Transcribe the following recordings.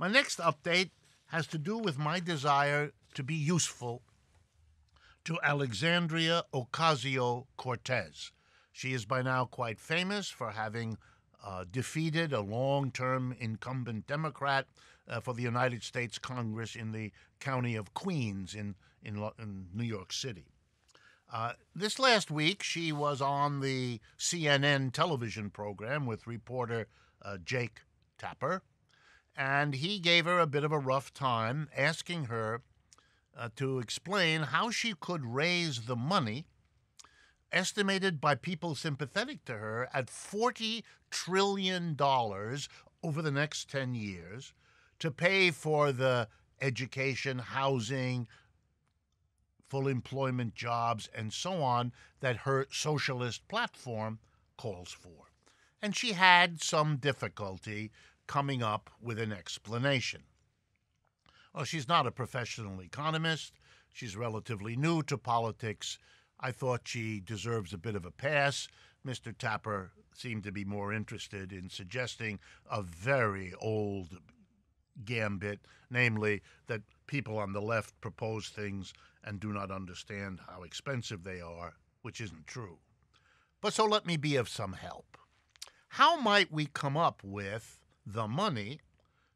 My next update has to do with my desire to be useful to Alexandria Ocasio-Cortez. She is by now quite famous for having defeated a long-term incumbent Democrat for the United States Congress in the county of Queens in New York City. This last week, she was on the CNN television program with reporter Jake Tapper, and he gave her a bit of a rough time, asking her to explain how she could raise the money estimated by people sympathetic to her at $40 trillion over the next 10 years to pay for the education, housing, full employment jobs, and so on that her socialist platform calls for. And she had some difficulty coming up with an explanation. Well, she's not a professional economist. She's relatively new to politics. I thought she deserves a bit of a pass. Mr. Tapper seemed to be more interested in suggesting a very old gambit, namely that people on the left propose things and do not understand how expensive they are, which isn't true. But so let me be of some help. How might we come up with the money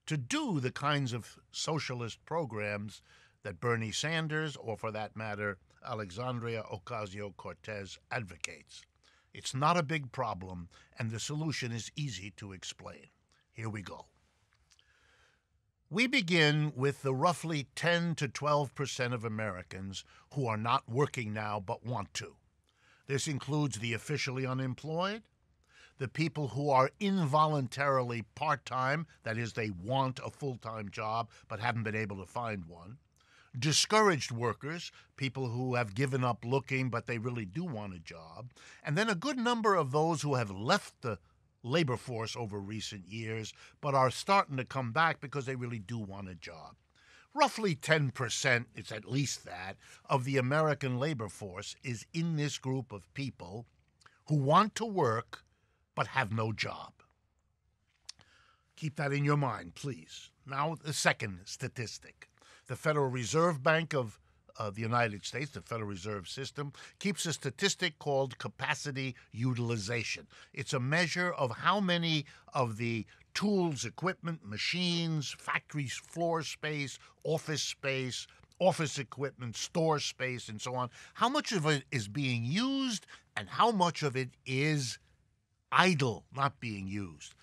to do the kinds of socialist programs that Bernie Sanders, or for that matter, Alexandria Ocasio-Cortez advocates? It's not a big problem, and the solution is easy to explain. Here we go. We begin with the roughly 10 to 12% of Americans who are not working now but want to. This includes the officially unemployed, the people who are involuntarily part-time, that is, they want a full-time job but haven't been able to find one, discouraged workers, people who have given up looking but they really do want a job, and then a good number of those who have left the labor force over recent years but are starting to come back because they really do want a job. Roughly 10%, it's at least that, of the American labor force is in this group of people who want to work but have no job. Keep that in your mind, please. Now, the second statistic. The Federal Reserve Bank of the United States, the Federal Reserve System, keeps a statistic called capacity utilization. It's a measure of how many of the tools, equipment, machines, factories, floor space, office equipment, store space, and so on, how much of it is being used and how much of it is idle, not being used.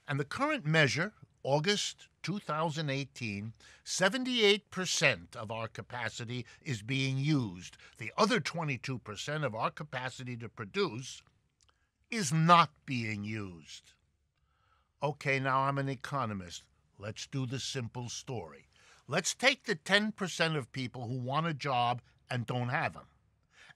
And the current measure, August 2018, 78% of our capacity is being used. The other 22% of our capacity to produce is not being used. Okay, now I'm an economist. Let's do the simple story. Let's take the 10% of people who want a job and don't have them,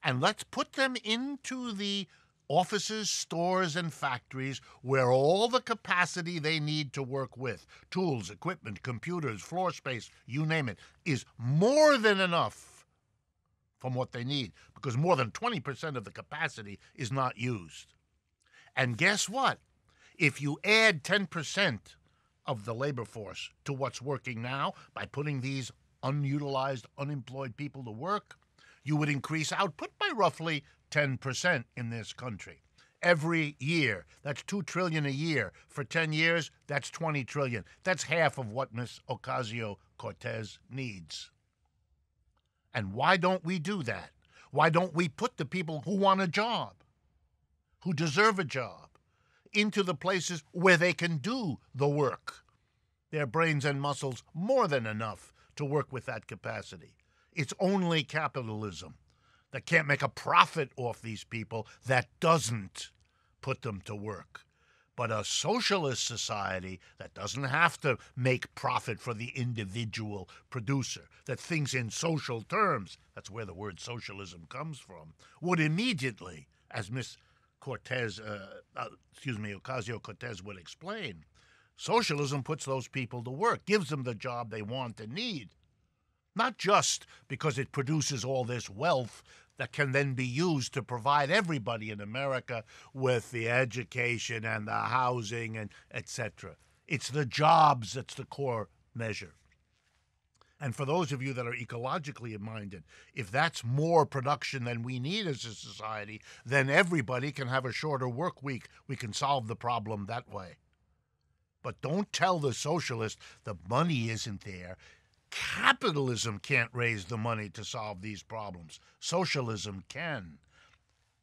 and let's put them into the offices, stores, and factories where all the capacity they need to work with, tools, equipment, computers, floor space, you name it, is more than enough from what they need, because more than 20% of the capacity is not used. And guess what? If you add 10% of the labor force to what's working now by putting these unutilized, unemployed people to work, you would increase output by roughly 10% in this country. Every year, that's $2 trillion a year. For 10 years, that's $20 trillion. That's half of what Ms. Ocasio-Cortez needs. And why don't we do that? Why don't we put the people who want a job, who deserve a job, into the places where they can do the work? Their brains and muscles more than enough to work with that capacity. It's only capitalism that can't make a profit off these people that doesn't put them to work. But a socialist society that doesn't have to make profit for the individual producer, that thinks in social terms, that's where the word socialism comes from, would immediately, as Ms. Ocasio-Cortez would explain, socialism puts those people to work, gives them the job they want and need. Not just because it produces all this wealth that can then be used to provide everybody in America with the education and the housing and etc. It's the jobs that's the core measure. And for those of you that are ecologically minded, if that's more production than we need as a society, then everybody can have a shorter work week. We can solve the problem that way. But don't tell the socialist the money isn't there. Capitalism can't raise the money to solve these problems. Socialism can.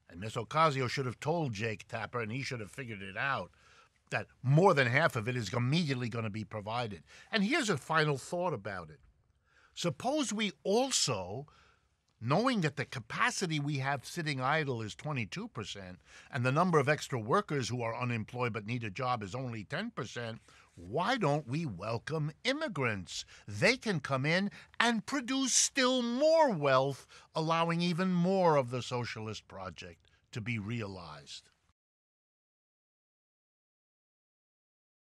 And Miss Ocasio should have told Jake Tapper, and he should have figured it out, that more than half of it is immediately going to be provided. And here's a final thought about it. Suppose we also, knowing that the capacity we have sitting idle is 22%, and the number of extra workers who are unemployed but need a job is only 10%, why don't we welcome immigrants? They can come in and produce still more wealth, allowing even more of the socialist project to be realized.